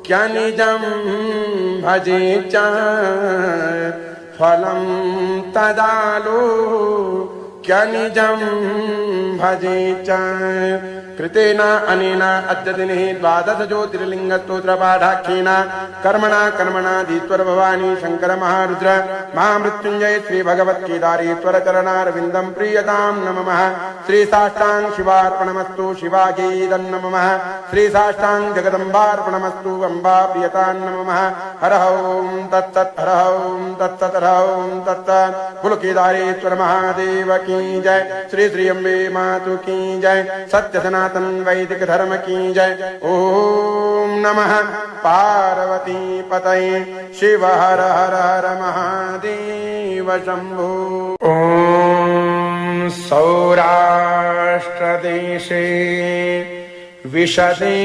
क्या निजं भजे च फलं तदालो क्या निजं भजे च कृतेन अनेन अद्य दिने द्वादश ज्योतिर्लिङ्गस्तोत्रपाठाख्येन कर्मणा भवानी शंकर महारुद्र महामृत्युंजय श्री भगवत्केदारेश्वर चरणारविन्दं प्रीयतां नमः। श्री साष्टांग शिवार्पणमस्तु शिवागीदं नमः। श्री साष्टांग जगदम्बार्पणमस्तु अम्बा प्रियतां नमः। हर ओं तत्सत् हर ओं तत्सत् हर ओं तत्सत्। कुल केदारेश्वर महादेव की जय। श्री श्री अम्बे मातु की जय। सत्य सनातन वैदिक धर्म की जय। ओम नमः पार्वती पतये शिव हर हर हर महादेव शंभो। ओम सौराष्ट्र देशे विशदे